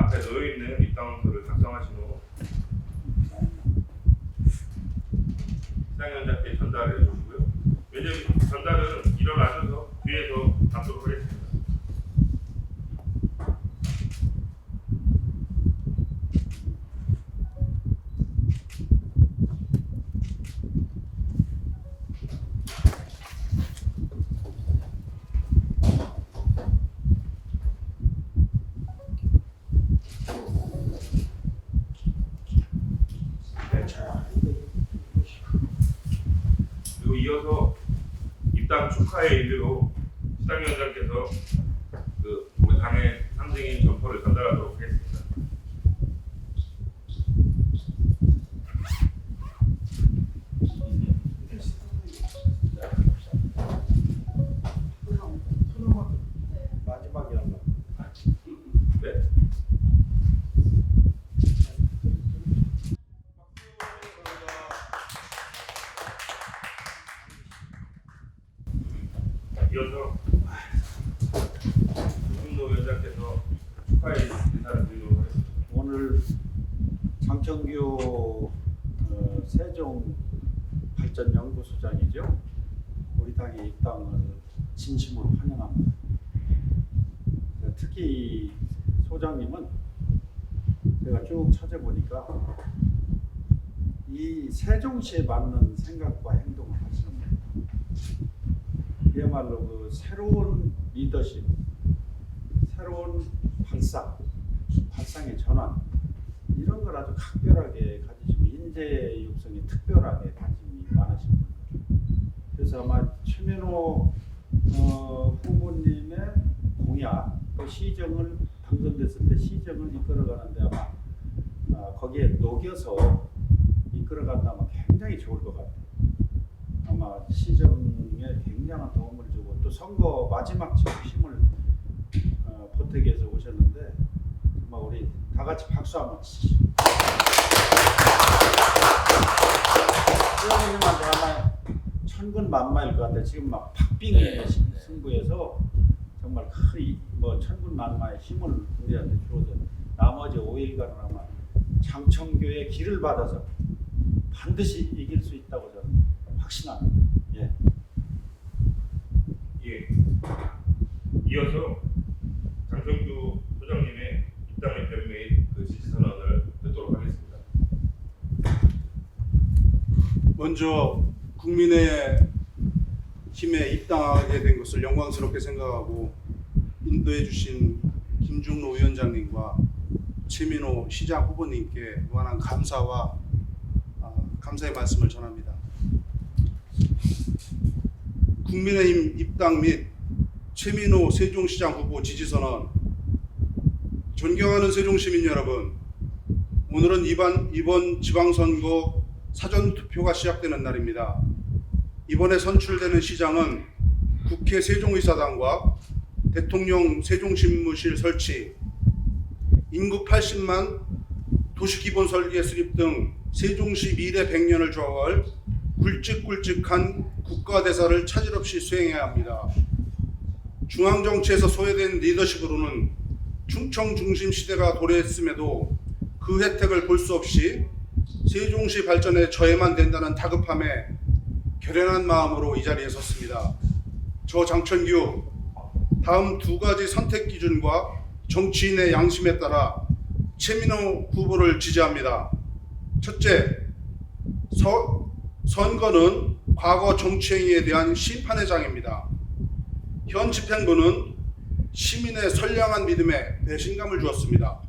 앞에 놓여있는 입당원서를 작성하신 후 시장위원장께 전달해 주시고요. 왜냐하면 전달은 일어나셔서 뒤에서 받도록 하겠습니다. 그리고 이어서 입당 축하의 의미로 시장위원장께서 우리 당의 상징인 점퍼를 전달하도록 하겠습니다. 마지막이었나? 네. 이어서 김준호 위원장께서 축하의 인사를 드리도록 하겠습니다. 오늘 장청규 세종 발전연구소장이죠. 우리 당의 입당을 진심으로 환영합니다. 특히 소장님은 제가 쭉 찾아보니까 이 세종시에 맞는 생각과 행동을 하시는 분입니다. 그야말로 그 새로운 리더십, 새로운 발상의 전환, 이런 걸 아주 각별하게 가지시고 인재 육성에 특별하게 관심이 많으신 분이죠. 그래서 아마 최면호 후보님의 공약, 또 시정을 당선됐을 때 시정을 이끌어가는데 아마 거기에 녹여서 이끌어간다면 굉장히 좋을 것 같아요. 아마 시정에 굉장한 도움을 주고 또 선거 마지막 힘을 보태기 위해서 오셨는데 정말 우리 다 같이 박수 한번 치시죠. 회장님한테 아마 천군만마일 것 같아요. 지금 막 박빙의 승부에서 정말 큰 천군만마의 힘을 우리한테 주어서 나머지 5일간은 아마 장청교의 길을 받아서 반드시 이길 수 있다고 저는 확신합니다. 예. 예. 이어서 장청규 소장님의 입당의 별 및 지지선언을 듣도록 하겠습니다. 먼저 국민의 힘에 입당하게 된 것을 영광스럽게 생각하고 인도해 주신 김준호 위원장님과 최민호 시장 후보님께 무한한 감사와 감사의 말씀을 전합니다. 국민의힘 입당 및 최민호 세종시장 후보 지지선언. 존경하는 세종시민 여러분, 오늘은 이번 지방선거 사전투표가 시작되는 날입니다. 이번에 선출되는 시장은 국회 세종의사당과 대통령 세종신무실 설치, 인구 80만 도시기본설계 수립 등 세종시 미래 100년을 좌우할 굵직굵직한 국가대사를 차질 없이 수행해야 합니다. 중앙정치에서 소외된 리더십으로는 충청 중심 시대가 도래했음에도 그 혜택을 볼 수 없이 세종시 발전에 저해만 된다는 다급함에 결연한 마음으로 이 자리에 섰습니다. 저 장청규, 다음 두 가지 선택 기준과 정치인의 양심에 따라 최민호 후보를 지지합니다. 첫째, 선거는 과거 정치행위에 대한 심판의 장입니다. 현 집행부는 시민의 선량한 믿음에 배신감을 주었습니다.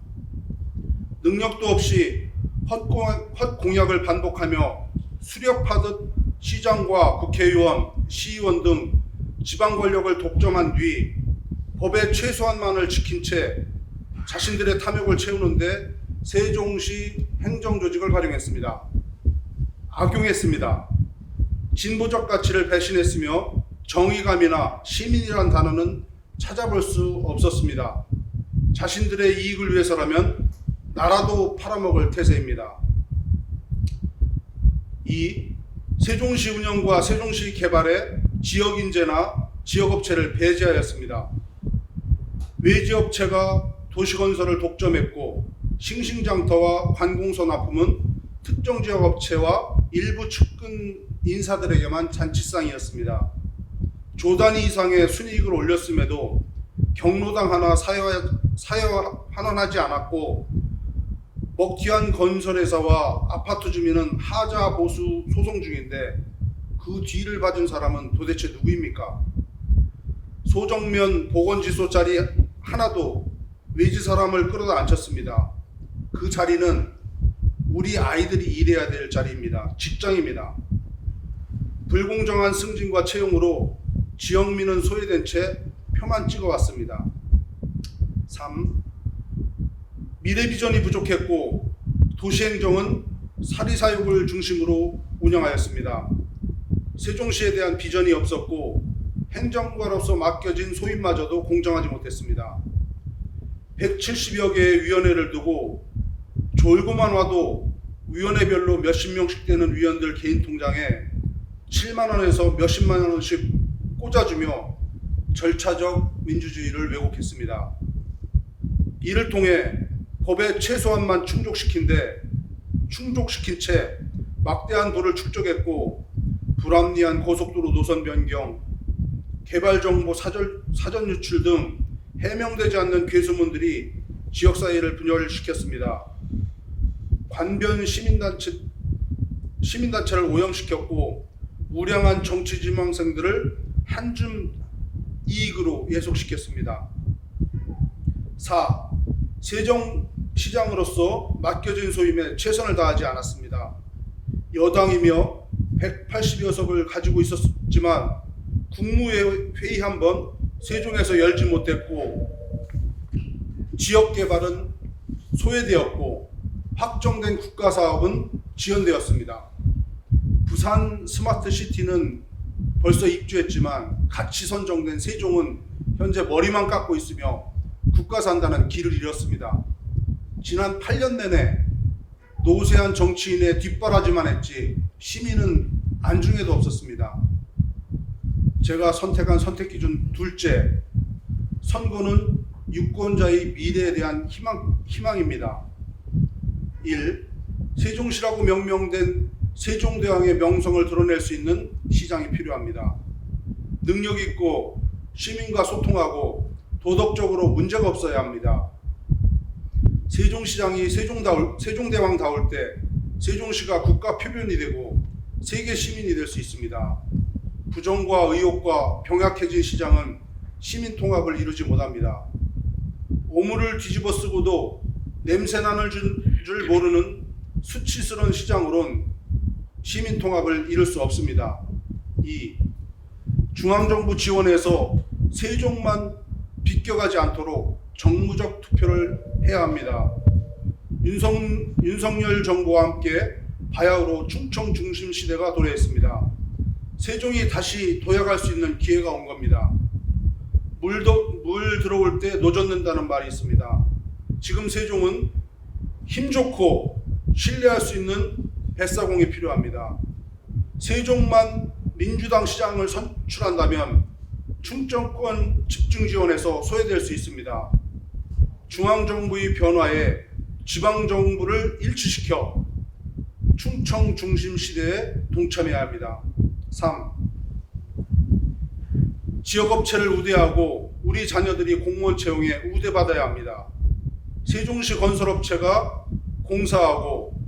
능력도 없이 헛공약을 반복하며 수렵하듯 시장과 국회의원, 시의원 등 지방 권력을 독점한 뒤 법의 최소한만을 지킨 채 자신들의 탐욕을 채우는데 세종시 행정조직을 활용했습니다. 악용했습니다. 진보적 가치를 배신했으며 정의감이나 시민이란 단어는 찾아볼 수 없었습니다. 자신들의 이익을 위해서라면 나라도 팔아먹을 태세입니다. 2. 세종시 운영과 세종시 개발에 지역인재나 지역업체를 배제하였습니다. 외지업체가 도시건설을 독점했고 싱싱장터와 관공서 납품은 특정 지역 업체와 일부 측근 인사들에게만 잔치상이었습니다. 조 단위 이상의 순이익을 올렸음에도 경로당 하나 사여환원하지 않았고 먹튀한 건설회사와 아파트 주민은 하자 보수 소송 중인데 그 뒤를 봐준 사람은 도대체 누구입니까? 소정면 보건지소 자리 하나도 외지 사람을 끌어다 앉혔습니다. 그 자리는 우리 아이들이 일해야 될 자리입니다. 직장입니다. 불공정한 승진과 채용으로 지역민은 소외된 채 표만 찍어왔습니다. 3. 미래 비전이 부족했고 도시행정은 사리사욕을 중심으로 운영하였습니다. 세종시에 대한 비전이 없었고 행정관으로서 맡겨진 소임마저도 공정하지 못했습니다. 170여 개의 위원회를 두고 졸고만 와도 위원회별로 몇십 명씩 되는 위원들 개인 통장에 7만 원에서 몇십만 원씩 꽂아주며 절차적 민주주의를 왜곡했습니다. 이를 통해 법의 최소한만 충족시킨 채 막대한 부를 축적했고 불합리한 고속도로 노선 변경, 개발정보 사전 유출 등 해명되지 않는 괴수문들이 지역사회를 분열시켰습니다. 관변 시민단체를 오염시켰고 우량한 정치지망생들을 한줌 이익으로 예속시켰습니다. 4. 세종시장으로서 맡겨진 소임에 최선을 다하지 않았습니다. 여당이며 180여 석을 가지고 있었지만 국무회의 한 번 세종에서 열지 못했고 지역개발은 소외되었고 확정된 국가사업은 지연되었습니다. 부산 스마트시티는 벌써 입주했지만 같이 선정된 세종은 현재 머리만 깎고 있으며 국가 산다는 길을 잃었습니다. 지난 8년 내내 노세한 정치인의 뒷바라지만 했지 시민은 안중에도 없었습니다. 제가 선택한 선택기준 둘째, 선거는 유권자의 미래에 대한 희망입니다. 1. 세종시라고 명명된 세종대왕의 명성을 드러낼 수 있는 시장이 필요합니다. 능력 있고 시민과 소통하고 도덕적으로 문제가 없어야 합니다. 세종시장이 세종대왕다울 때 세종시가 국가 표변이 되고 세계 시민이 될 수 있습니다. 부정과 의혹과 병약해진 시장은 시민 통합을 이루지 못합니다. 오물을 뒤집어 쓰고도 냄새나는 줄 모르는 수치스러운 시장으론 시민 통합을 이룰 수 없습니다. 2. 중앙정부 지원에서 세종만 비껴가지 않도록 정무적 투표를 해야 합니다. 윤석열 정부와 함께 바야흐로 충청 중심 시대가 도래했습니다. 세종이 다시 도약할 수 있는 기회가 온 겁니다. 물 들어올 때 노젓는다는 말이 있습니다. 지금 세종은 힘 좋고 신뢰할 수 있는 뱃사공이 필요합니다. 세종만 민주당 시장을 선출한다면 충청권 집중 지원에서 소외될 수 있습니다. 중앙정부의 변화에 지방정부를 일치시켜 충청 중심 시대에 동참해야 합니다. 3. 지역업체를 우대하고 우리 자녀들이 공무원 채용에 우대받아야 합니다. 세종시 건설업체가 공사하고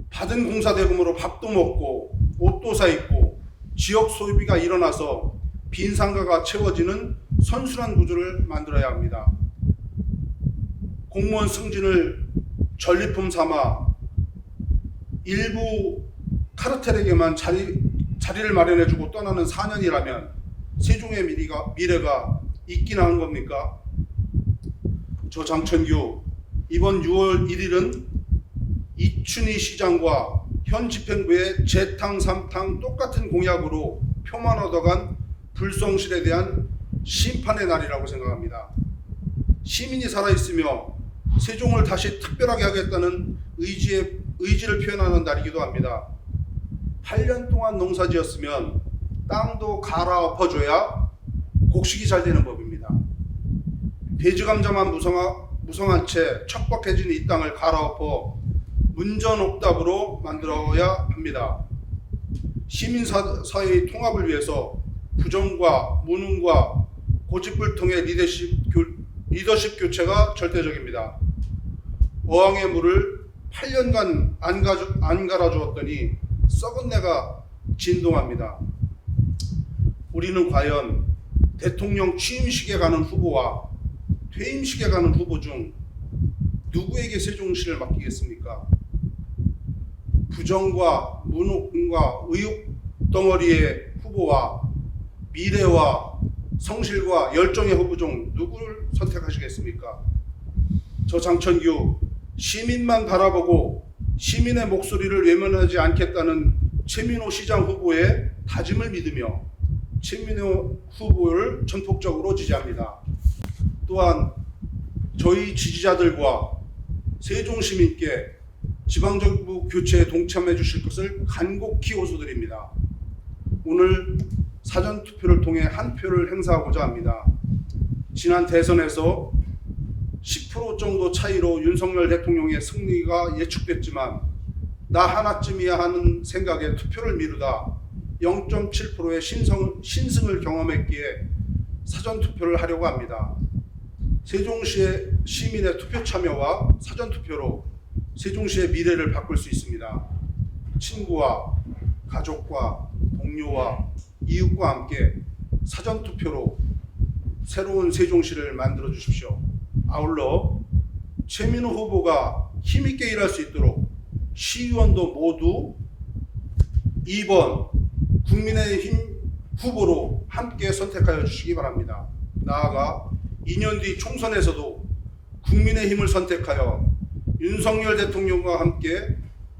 받은 공사 대금으로 밥도 먹고 옷도 사 입고 지역 소비가 일어나서 빈 상가가 채워지는 선순환 구조를 만들어야 합니다. 공무원 승진을 전리품 삼아 일부 카르텔에게만 자리를 마련해주고 떠나는 4년이라면 세종의 미래가 있긴 하는 겁니까? 저 장천규 이번 6월 1일은 이춘희 시장과 현 집행부의 재탕 3탕 똑같은 공약으로 표만 얻어간 불성실에 대한 심판의 날이라고 생각합니다. 시민이 살아있으며 세종을 다시 특별하게 하겠다는 의지를 표현하는 날이기도 합니다. 8년 동안 농사지었으면 땅도 갈아엎어줘야 곡식이 잘 되는 법입니다. 돼지감자만 무성한 채 척박해진 이 땅을 갈아엎어 문전옥답으로 만들어야 합니다. 시민사회의 통합을 위해서 부정과 무능과 고집불통의 리더십 교체가 절대적입니다. 어항의 물을 8년간 안 갈아주었더니 썩은 내가 진동합니다. 우리는 과연 대통령 취임식에 가는 후보와 퇴임식에 가는 후보 중 누구에게 세종시를 맡기겠습니까? 부정과 무능과 의욕 덩어리의 후보와 미래와 성실과 열정의 후보 중 누구를 선택하시겠습니까? 저 장천규 시민만 바라보고 시민의 목소리를 외면하지 않겠다는 최민호 시장 후보의 다짐을 믿으며 최민호 후보를 전폭적으로 지지합니다. 또한 저희 지지자들과 세종시민께 지방정부 교체에 동참해 주실 것을 간곡히 호소드립니다. 오늘 사전투표를 통해 한 표를 행사하고자 합니다. 지난 대선에서 10% 정도 차이로 윤석열 대통령의 승리가 예측됐지만 나 하나쯤이야 하는 생각에 투표를 미루다 0.7%의 신승을 경험했기에 사전투표를 하려고 합니다. 세종시의 시민의 투표 참여와 사전투표로 세종시의 미래를 바꿀 수 있습니다. 친구와 가족과 동료와 이웃과 함께 사전투표로 새로운 세종시를 만들어 주십시오. 아울러 최민호 후보가 힘있게 일할 수 있도록 시의원도 모두 2번 국민의힘 후보로 함께 선택하여 주시기 바랍니다. 나아가 2년 뒤 총선에서도 국민의힘을 선택하여 윤석열 대통령과 함께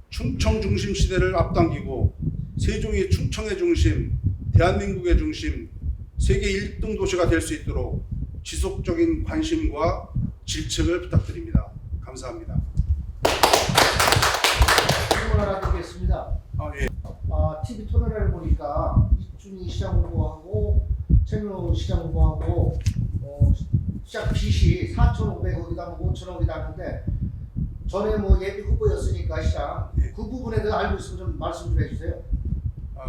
충청 중심 시대를 앞당기고 세종이 충청의 중심, 대한민국의 중심, 세계 1등 도시가 될 수 있도록 지속적인 관심과 질책을 부탁드립니다. 감사합니다. 질문 하나 드리겠습니다. 예. TV 토론회를 보니까 이준희 시장 후보하고 최민호 시장 후보하고 시장 빚이 4,500억이다, 5,000억이다 하는데 전에 뭐 예비 후보였으니까 시장 예. 그 부분에 대해서 알고 있으면 좀 말씀 좀 해주세요.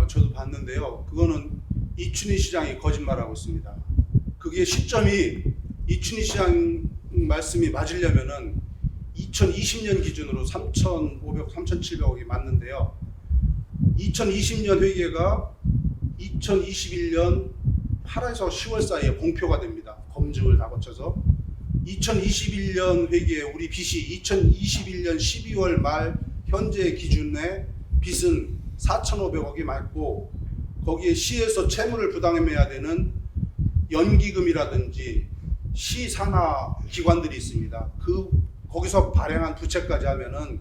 저도 봤는데요. 그거는 이춘희 시장이 거짓말하고 있습니다. 그게 시점이 이춘희 시장 말씀이 맞으려면은 2020년 기준으로 3,500, 3,700억이 맞는데요. 2020년 회계가 2021년 8에서 10월 사이에 공표가 됩니다. 검증을 다 거쳐서 2021년 회계에 우리 빚이 2021년 12월 말 현재 기준의 빚은 4,500억이 맞고 거기에 시에서 채무를 부담해야 되는 연기금이라든지 시 산하 기관들이 있습니다. 거기서 발행한 부채까지 하면은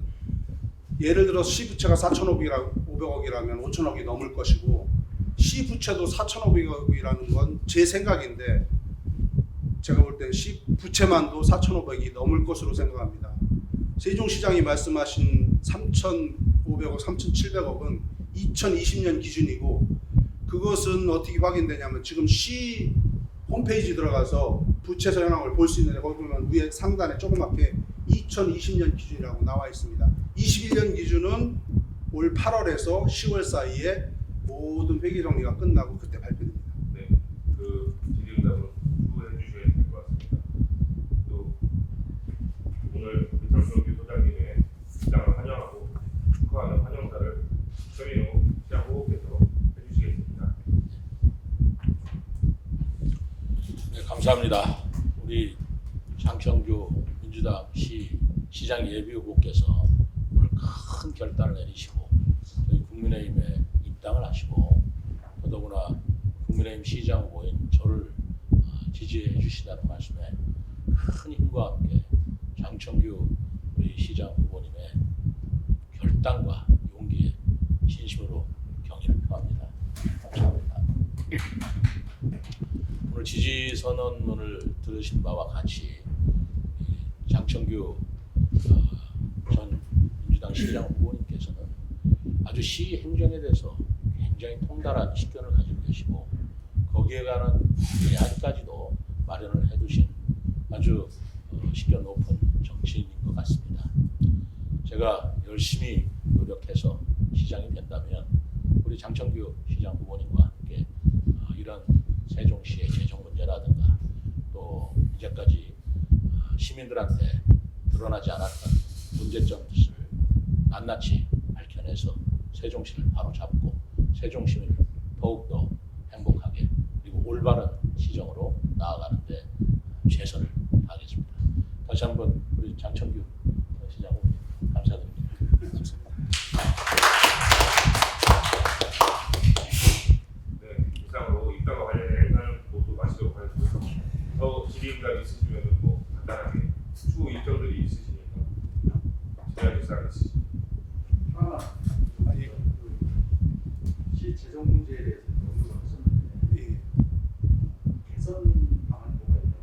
예를 들어 시 부채가 4,500억이라면 5,000억이 넘을 것이고 시 부채도 4,500억이라는 건 제 생각인데 제가 볼 땐 시 부채만도 4,500억이 넘을 것으로 생각합니다. 세종시장이 말씀하신 3,500억, 3,700억은 2020년 기준이고 그것은 어떻게 확인되냐면 지금 시 홈페이지 들어가서 부채 현황을 볼 수 있는데 거기 보면 위에 상단에 조그맣게 2020년 기준이라고 나와 있습니다. 21년 기준은 올 8월에서 10월 사이에 모든 회계 정리가 끝나고 그때 발표됩니다. 네, 그 질의응답은 추후해 주셔야 될 것 같습니다. 또 오늘 장천규 소장님의 입장을 환영하고 축하하는 환영사를 최민호 시장 후보께서 해주시겠습니다. 네, 감사합니다. 우리 장천규 민주당 시장 예비 후보께서 오늘 큰 결단을 내리시고 저희 국민의힘에 입당을 하시고 더더구나 국민의힘 시장 후보인 저를 지지해 주시다는 말씀에 큰 힘과 함께 장천규 우리 시장 후보님의 결단과 용기에 진심으로 경의를 표합니다. 감사합니다. 오늘 지지 선언문을 들으신 바와 같이 장천규 전 민주당 시장 후보님께서는 아주 시 행정에 대해서 굉장히 통달한 식견을 가지고 계시고 거기에 관한 대안까지도 마련을 해두신 아주 식견 높은 정치인인 것 같습니다. 제가 열심히 노력해서 시장이 된다면 우리 장청규 시장 후보님과 함께 이런 세종시의 재정 문제라든가 또 이제까지 시민들한테 드러나지 않았던 문제점들을 낱낱이 밝혀내서 세종시를 바로잡고 세종 시민을 더욱더 행복하게 그리고 올바른 시정으로 나아가는데 최선을 다하겠습니다. 다시 한번 우리 장청규 시장 후보님 감사드립니다. 네, 이상으로 입당과 관련된 행사는 모두 마치도록 하겠습니다. 더 질의응답 있으시면 뭐 간단하게 추후 일정들이 있으시니까 제안의 사항 있으시죠? 아니 시 재정 문제에 대해서 너무 없었는데 예. 개선 방안 뭐가 있나요?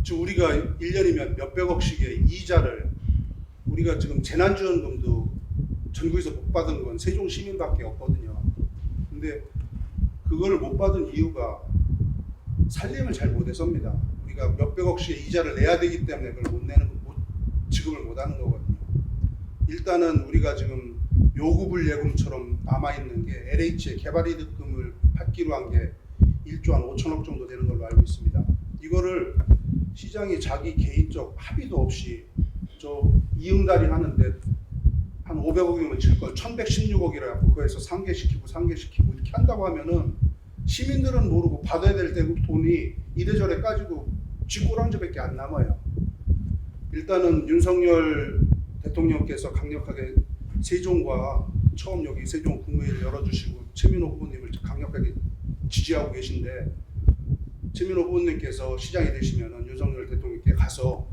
지금 우리가 1년이면 몇백억씩의 이자를 우리가 지금 재난지원금도 전국에서 못 받은 건 세종 시민밖에 없거든요. 근데 그걸 못 받은 이유가 살림을 잘 못해서입니다. 우리가 몇백억씩의 이자를 내야 되기 때문에 그걸 지급을 못하는 거거든요. 일단은 우리가 지금 요구불예금처럼 남아있는 게 LH의 개발이득금을 받기로 한 게 1조 한 5천억 정도 되는 걸로 알고 있습니다. 이거를 시장이 자기 개인적 합의도 없이 저 이응달이 하는데 한 500억이면 질 걸 1116억이라 갖고 그거에서 상계시키고 이렇게 한다고 하면은 시민들은 모르고 받아야 될 돈이 이래저래 까지고 쥐꼬랑지밖에 안 남아요. 일단은 윤석열 대통령께서 강력하게 세종과 처음 여기 세종 국무회의를 열어주시고 최민호 후보님을 강력하게 지지하고 계신데 최민호 후보님께서 시장이 되시면은 윤석열 대통령께 가서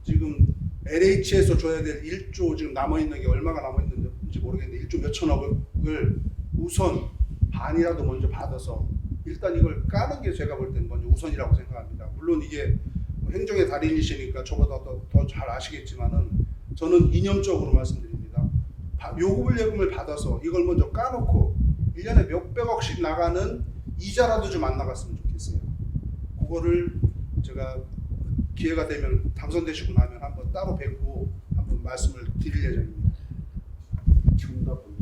지금 LH에서 줘야 될 1조 지금 남아있는 게 얼마가 남아있는지 모르겠는데 1조 몇천억을 우선 반이라도 먼저 받아서 일단 이걸 까는 게 제가 볼 때는 먼저 우선이라고 생각합니다. 물론 이게 행정의 달인이시니까 저보다 더 잘 아시겠지만은 저는 이념적으로 말씀드립니다. 요구불예금을 받아서 이걸 먼저 까놓고 1년에 몇백억씩 나가는 이자라도 좀 안 나갔으면 좋겠어요. 그거를 제가 기회가 되면 당선되시고 나면 한번 따로 뵙고 한번 말씀을 드릴 예정입니다. 정답 보면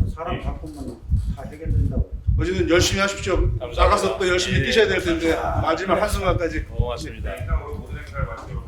사람 바꾸면 다 해결된다고. 어쨌든 열심히 하십시오. 감사합니다. 나가서 또 열심히 뛰셔야 될 텐데 마지막 한순간까지. 고맙습니다. 이상으로 모든 행사를 마치도록